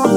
Hello,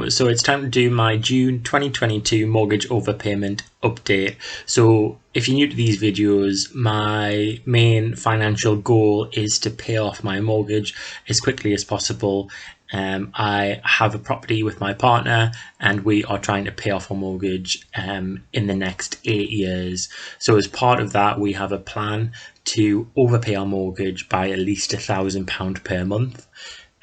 so it's time to do my June 2022 mortgage overpayment update. So if you're new to these videos, my main financial goal is to pay off my mortgage as quickly as possible. I have a property with my partner and we are trying to pay off our mortgage in the next 8 years. So as part of that, we have a plan to overpay our mortgage by at least £1,000 per month.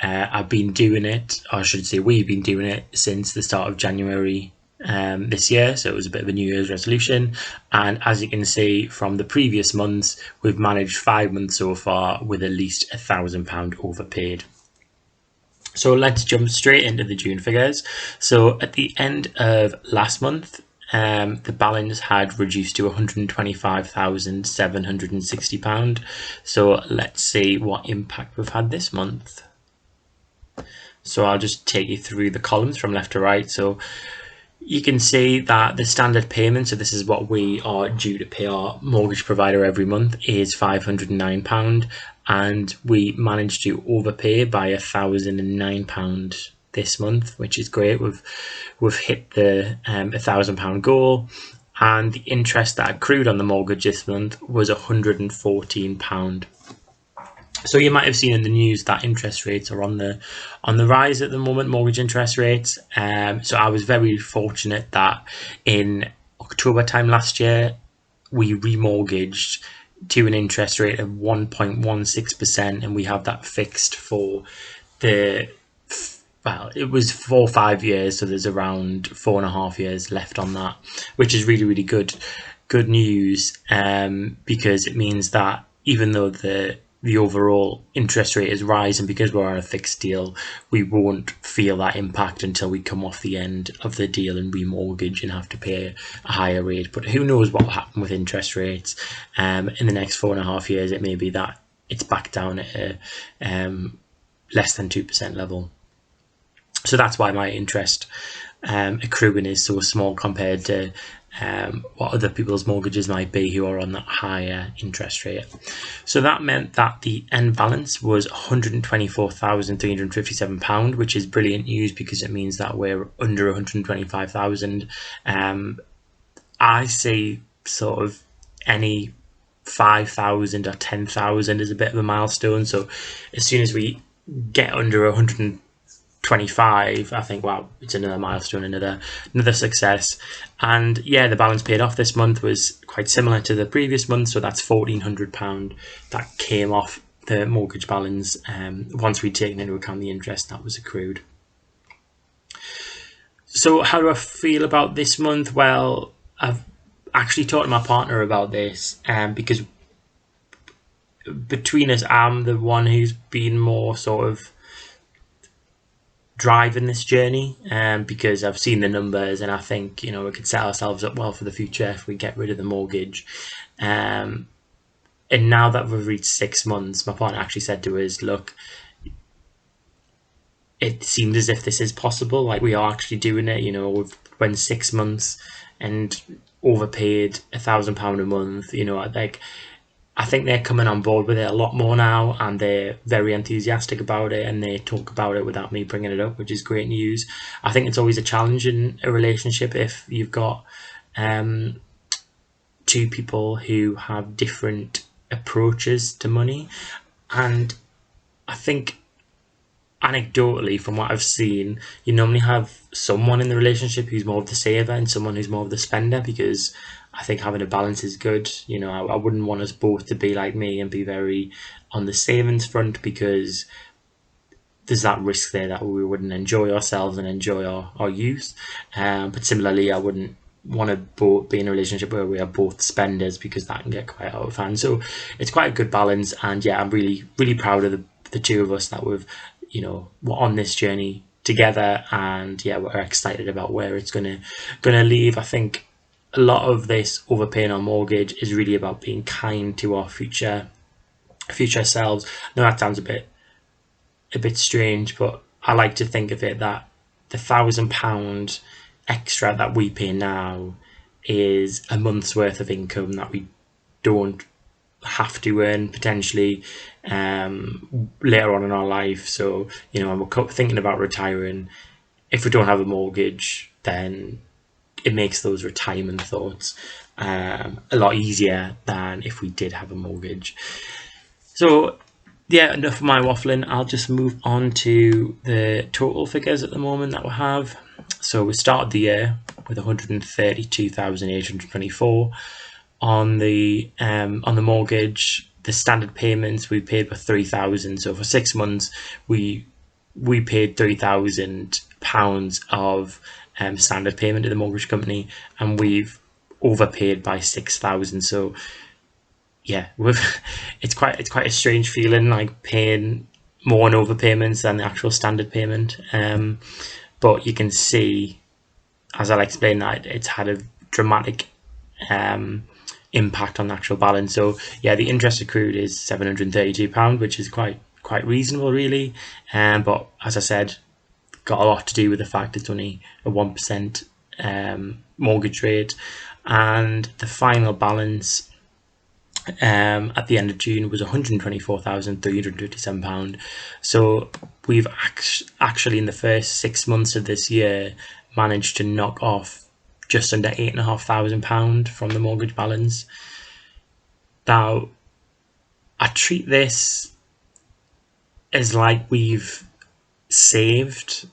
I've been doing it, or I should say we've been doing it since the start of January this year, so it was a bit of a New Year's resolution. And as you can see from the previous months, we've managed 5 months so far with at least £1,000 overpaid. So let's jump straight into the June figures. So at the end of last month, the balance had reduced to £125,760. So let's see what impact we've had this month. So I'll just take you through the columns from left to right. So you can see that the standard payment, so this is what we are due to pay our mortgage provider every month, is £509, and we managed to overpay by £1,009 this month, which is great. We've hit the £1,000 goal, and the interest that accrued on the mortgage this month was £114. So you might have seen in the news that interest rates are on the rise at the moment, mortgage interest rates. So I was very fortunate that in October time last year, we remortgaged to an interest rate of 1.16%, and we have that fixed for it was 4 or 5 years, so there's around 4.5 years left on that, which is really, really good news, because it means that even though the overall interest rate is rising, because we're on a fixed deal, we won't feel that impact until we come off the end of the deal and remortgage and have to pay a higher rate. But who knows what will happen with interest rates in the next 4.5 years. It may be that it's back down at a less than 2% level. So that's why my interest accruing is so small compared to what other people's mortgages might be who are on that higher interest rate. So that meant that the end balance was £124,357, which is brilliant news because it means that we're under £125,000. I see sort of any 5,000 or 10,000 is a bit of a milestone. So as soon as we get under 125, I think, wow, it's another milestone, another success. And yeah, the balance paid off this month was quite similar to the previous month, so that's £1,400 that came off the mortgage balance once we'd taken into account the interest that was accrued. So how do I feel about this month? Well, I've actually talked to my partner about this, because between us, I'm the one who's been more sort of driving this journey, because I've seen the numbers and I think, we could set ourselves up well for the future if we get rid of the mortgage. And now that we've reached 6 months, my partner actually said to us, look, it seems as if this is possible, like we are actually doing it. We've went 6 months and overpaid £1,000 a month. I think they're coming on board with it a lot more now, and they're very enthusiastic about it, and they talk about it without me bringing it up, which is great news. I think it's always a challenge in a relationship if you've got two people who have different approaches to money. And I think anecdotally, from what I've seen, you normally have someone in the relationship who's more of the saver and someone who's more of the spender, because I think having a balance is good. I wouldn't want us both to be like me and be very on the savings front, because there's that risk there that we wouldn't enjoy ourselves and enjoy our youth. But similarly, I wouldn't want to both be in a relationship where we are both spenders, because that can get quite out of hand. So it's quite a good balance, and yeah, I'm really, really proud of the two of us that we're on this journey together, and yeah, we're excited about where it's gonna lead. I think a lot of this overpaying our mortgage is really about being kind to our future selves. Now that sounds a bit strange, but I like to think of it that the £1,000 extra that we pay now is a month's worth of income that we don't have to earn potentially later on in our life. So, you know, when we're thinking about retiring, if we don't have a mortgage, then it makes those retirement thoughts a lot easier than if we did have a mortgage. So yeah, enough of my waffling. I'll just move on to the total figures at the moment that we have. So we started the year with 132,824 on the mortgage. The standard payments we paid were 3,000. So for 6 months, we paid £3,000 of standard payment to the mortgage company, and we've overpaid by 6,000. So yeah, it's quite a strange feeling, like paying more on overpayments than the actual standard payment. But you can see, as I'll explain, that it's had a dramatic impact on the actual balance. So yeah, the interest accrued is £732, which is quite reasonable, really. But as I said, got a lot to do with the fact it's only a 1% mortgage rate, and the final balance at the end of June was £124,357. So we've actually, in the first 6 months of this year, managed to knock off just under £8,500 from the mortgage balance. Now, I treat this as like we've saved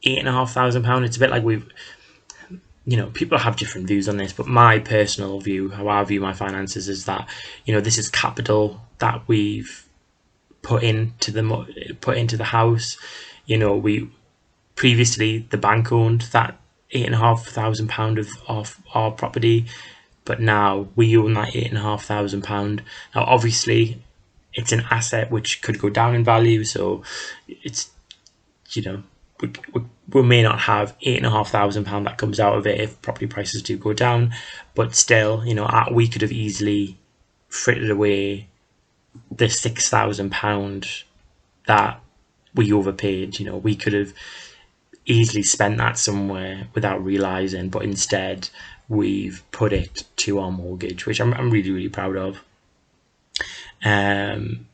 £8,500. It's a bit like you know, people have different views on this, but my personal view, how I view my finances, is that, you know, this is capital that we've put into the house. You know, we previously, the bank owned that £8,500 of our property, but now we own that £8,500. Now, obviously, it's an asset which could go down in value, so it's, you know, we may not have £8,500 that comes out of it if property prices do go down, but still, you know, we could have easily frittered away the £6,000 that we overpaid. You know, we could have easily spent that somewhere without realising, but instead we've put it to our mortgage, which I'm really, really proud of. And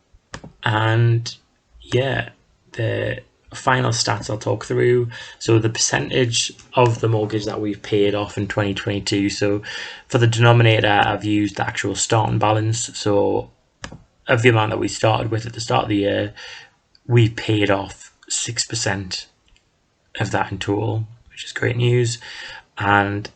yeah, the final stats I'll talk through. So the percentage of the mortgage that we've paid off in 2022. So for the denominator, I've used the actual starting balance. So of the amount that we started with at the start of the year, we paid off 6% of that in total, which is great news. And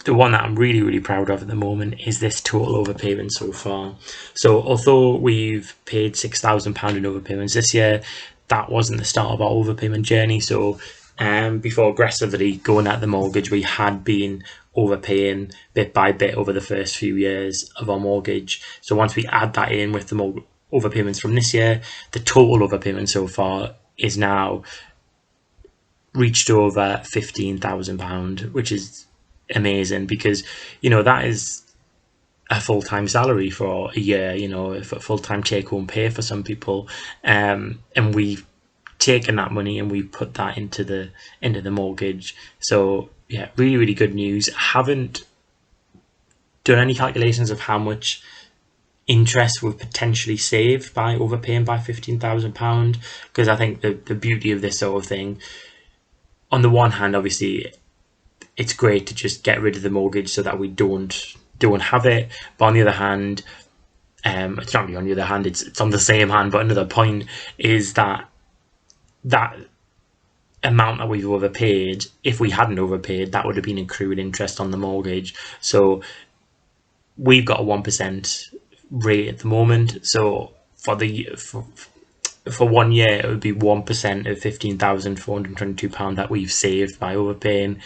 the one that I'm really, really proud of at the moment is this total overpayment so far. So although we've paid £6,000 in overpayments this year, that wasn't the start of our overpayment journey. So before aggressively going at the mortgage, we had been overpaying bit by bit over the first few years of our mortgage. So once we add that in with the overpayments from this year, the total overpayment so far is now reached over £15,000, which is amazing, because, you know, that is a full-time salary for a year, you know, a full-time take-home pay for some people, and we've taken that money and we put that into the mortgage. So yeah, really, really good news. I haven't done any calculations of how much interest we've potentially saved by overpaying by £15,000, because I think the beauty of this sort of thing, on the one hand, obviously it's great to just get rid of the mortgage so that we don't have it, but on the other hand, it's not really on the other hand, it's on the same hand, but another point is that amount that we've overpaid, if we hadn't overpaid, that would have been accrued interest on the mortgage. So we've got a 1% rate at the moment, so for 1 year it would be 1% of £15,422 that we've saved by overpaying.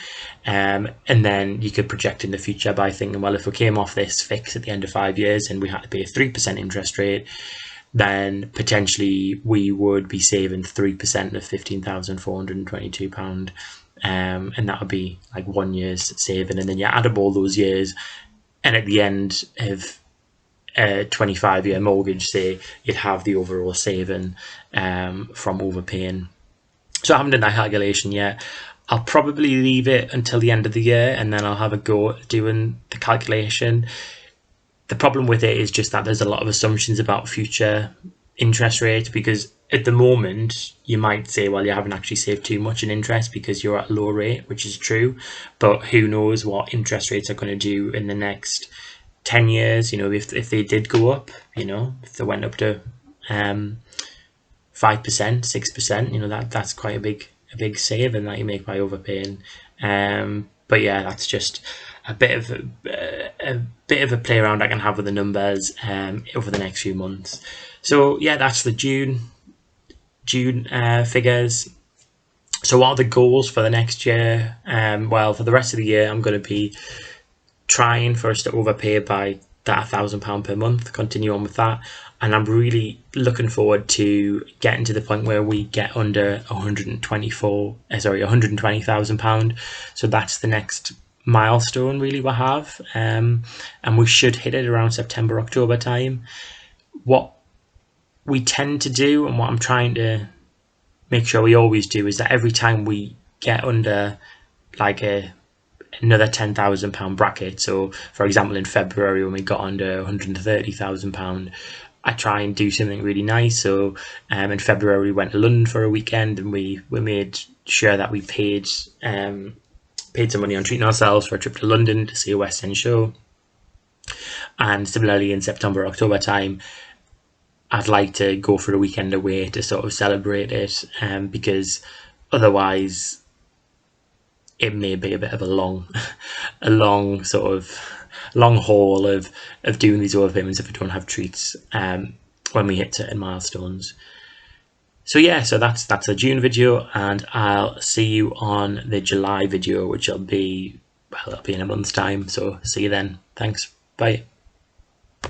And then you could project in the future by thinking, well, if we came off this fix at the end of 5 years and we had to pay a 3% interest rate, then potentially we would be saving 3% of £15,422. And that would be like 1 year's saving. And then you add up all those years, and at the end of a 25-year mortgage, say, you'd have the overall saving from overpaying. So I haven't done that calculation yet. I'll probably leave it until the end of the year, and then I'll have a go at doing the calculation. The problem with it is just that there's a lot of assumptions about future interest rates, because at the moment you might say, well, you haven't actually saved too much in interest because you're at a low rate, which is true, but who knows what interest rates are going to do in the next 10 years. If they did go up, if they went up to 5%, 6%, that's quite a big saving that you make by overpaying. But yeah, that's just a bit of a play around I can have with the numbers over the next few months. So yeah, that's the June figures. So what are the goals for the next year? Well, for the rest of the year, I'm going to be trying for us to overpay by that £1,000 per month, continue on with that. And I'm really looking forward to getting to the point where we get under £120,000. So that's the next milestone really we have. And we should hit it around September, October time. What we tend to do, and what I'm trying to make sure we always do, is that every time we get under like another £10,000 bracket, so for example in February when we got under £130,000, I try and do something really nice. So in February we went to London for a weekend, and we made sure that we paid some money on treating ourselves for a trip to London to see a West End show. And similarly in September, October time, I'd like to go for a weekend away to sort of celebrate it, because otherwise it may be a bit of a long haul of doing these overpayments if we don't have treats when we hit certain milestones. So yeah, so that's a June video, and I'll see you on the July video, which will be in a month's time. So see you then. Thanks. Bye.